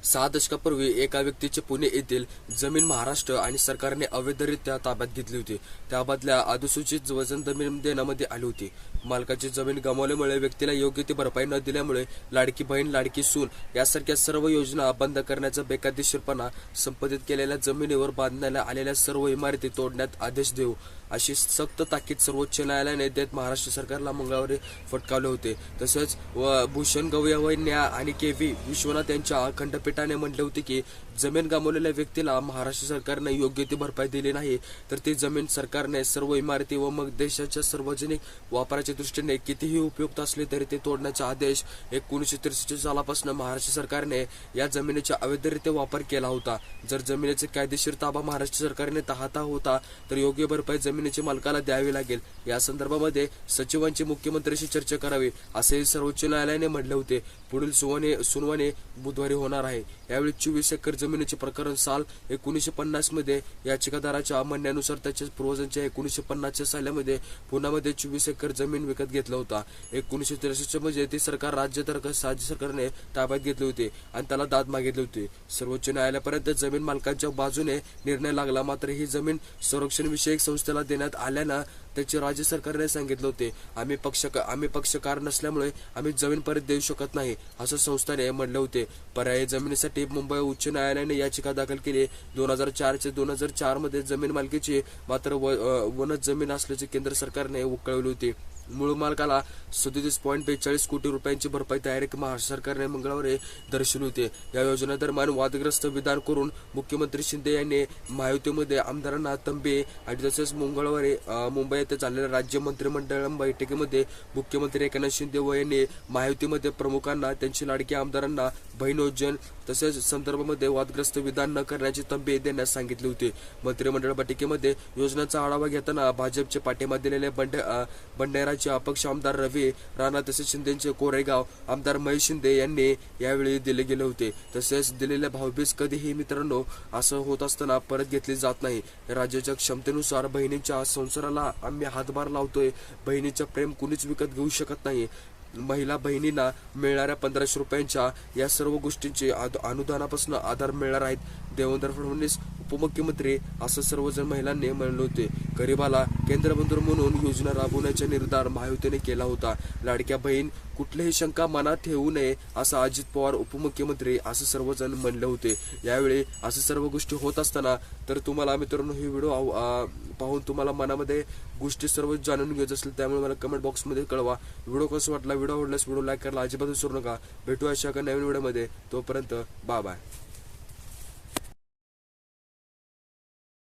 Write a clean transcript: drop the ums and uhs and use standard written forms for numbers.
6 दशकापूर्वी एका व्यक्तीचे पुणे येथील जमीन महाराष्ट्र आणि सरकारने अवैधरित्या ताब्यात घेतली होती. त्या बदल्या अधिसूचित वजन जमीन देण्यामध्ये आली होती. मालकाची जमीन गमावल्यामुळे व्यक्तीला योग्य ती भरपाई न दिल्यामुळे लाडकी बहीण, लाडकी सून यासारख्या सर्व योजना बंद करण्याचा बेकायदेशीरपणा, संपादित केलेल्या जमिनीवर बांधण्यात आलेल्या सर्व इमारती तोडण्यात आदेश देऊ अशी सक्त ताकीद सर्वोच्च न्यायालयाने देत महाराष्ट्र सरकारला मंगळवारी फटकावले होते. तसेच भूषण गवई आणि के.व्ही. विश्वनाथ यांच्या खंडपीठाने म्हटले होते की जमीन गमावलेल्या व्यक्तीला महाराष्ट्र सरकारने योग्य ती भरपाई दिली नाही तर ती जमीन सरकारने सर्व इमारती व मग देशाच्या सार्वजनिक वापराच्या दृष्टीने कितीही उपयुक्त असले तरी ते तोडण्याचा आदेश 1963 सालापासून महाराष्ट्र सरकारने या जमिनीचा अवैधरित्या वापर केला होता. जर जमिनीचा कायदेशीर ताबा महाराष्ट्र सरकारने हातात होता तर योग्य भरपाई जमिनीच्या मालकाला द्यावी लागेल. या संदर्भामध्ये सचिवांची मुख्यमंत्र्यांशी चर्चा करावी असेही सर्वोच्च न्यायालयाने म्हटले होते. पुढील सुनावणी बुधवारी होणार आहे. यावेळी 24 एकर जमिनीचे प्रकरण साल 1950 मध्ये याचिकादाराच्या म्हणण्यानुसार त्याच्या पूर्वजांच्या 1950 सालामध्ये पुण्यामध्ये 24 एकर जमीन विकत घेतला होता. 1963 मध्ये ती सरकार राज्य सरकारने ताब्यात घेतली होती आणि त्याला दाद मागितली होती. सर्वोच्च न्यायालयापर्यंत जमीन मालकांच्या बाजूने निर्णय लागला. मात्र ही जमीन संरक्षण विषयक संस्थेला देण्यात आल्यानं त्याचे राज्य सरकारने सांगितले होते. आम्ही पक्षकार नसल्यामुळे आम्ही जमीन परत देऊ शकत नाही असं संस्थाने म्हटले होते. पर्यायी जमिनीसाठी मुंबई उच्च न्यायालयाने याचिका दाखल केली. 2004 मध्ये जमीन मालकीची मात्र वनज जमीन असल्याचे केंद्र सरकारने कळवले होते. मूळ मालकाला 37.42 कोटी रुपयांची भरपाई तयारी महाराष्ट्र सरकारने मंगळवारी दर्शवली होती. या योजनेदरम्यान वादग्रस्त विधान करून मुख्यमंत्री शिंदे यांनी महायुतीमध्ये आमदारांना तंबे आणि तसेच मंगळवारी मुंबई येथे झालेल्या राज्य मंत्रिमंडळ बैठकीमध्ये मुख्यमंत्री एकनाथ शिंदे व यांनी महायुतीमध्ये प्रमुखांना त्यांची लाडकी आमदारांना बहिणोज्जन तसेच संदर्भामध्ये वादग्रस्त विधान न करण्याची तंबे देण्यास सांगितले होते. मंत्रिमंडळ बैठकीमध्ये योजनेचा आढावा घेताना भाजपचे पाठिंबा दिलेले बंडेराचे अपक्ष आमदार रवी राणा तसेच शिंदेचे कोरेगाव आमदार महेश शिंदे यांनी यावेळी दिले गेले होते. तसेच दिलेल्या भावबीज कधीही मित्रांनो असं होत असताना परत घेतली जात नाही. राज्याच्या क्षमतेनुसार बहिणीच्या संसाराला आम्ही हातभार लावतोय. बहिणीचं प्रेम कुणीच विकत घेऊ शकत नाही. महिला बहिणींना मिळणाऱ्या 1500 रुपयांच्या या सर्व गोष्टींचे अनुदानापासून आधार मिळणार आहेत. देवेंद्र फडणवीस उपमुख्यमंत्री असं सर्वजण महिलांनी म्हणले होते. गरीबाला केंद्रबंधू म्हणून योजना राबवण्याचा निर्धार महायुतीने केला होता. लाडक्या बहीण कुठलीही शंका मनात ठेवू नये असं अजित पवार उपमुख्यमंत्री असं सर्वजण म्हणले होते. यावेळी असं सर्व गोष्टी होत असताना तर तुम्हाला मित्रांनो ही व्हिडिओ पाहून तुम्हाला मनामध्ये गोष्टी सर्व जाणून घ्यायचं असेल त्यामुळे मला कमेंट बॉक्समध्ये कळवा. व्हिडिओ कसा वाटला, व्हिडिओ आवडल्यास व्हिडिओ लाईक करायला अजिबात विसरू नका. भेटू अशा एका नवीन व्हिडिओमध्ये. तोपर्यंत बाय.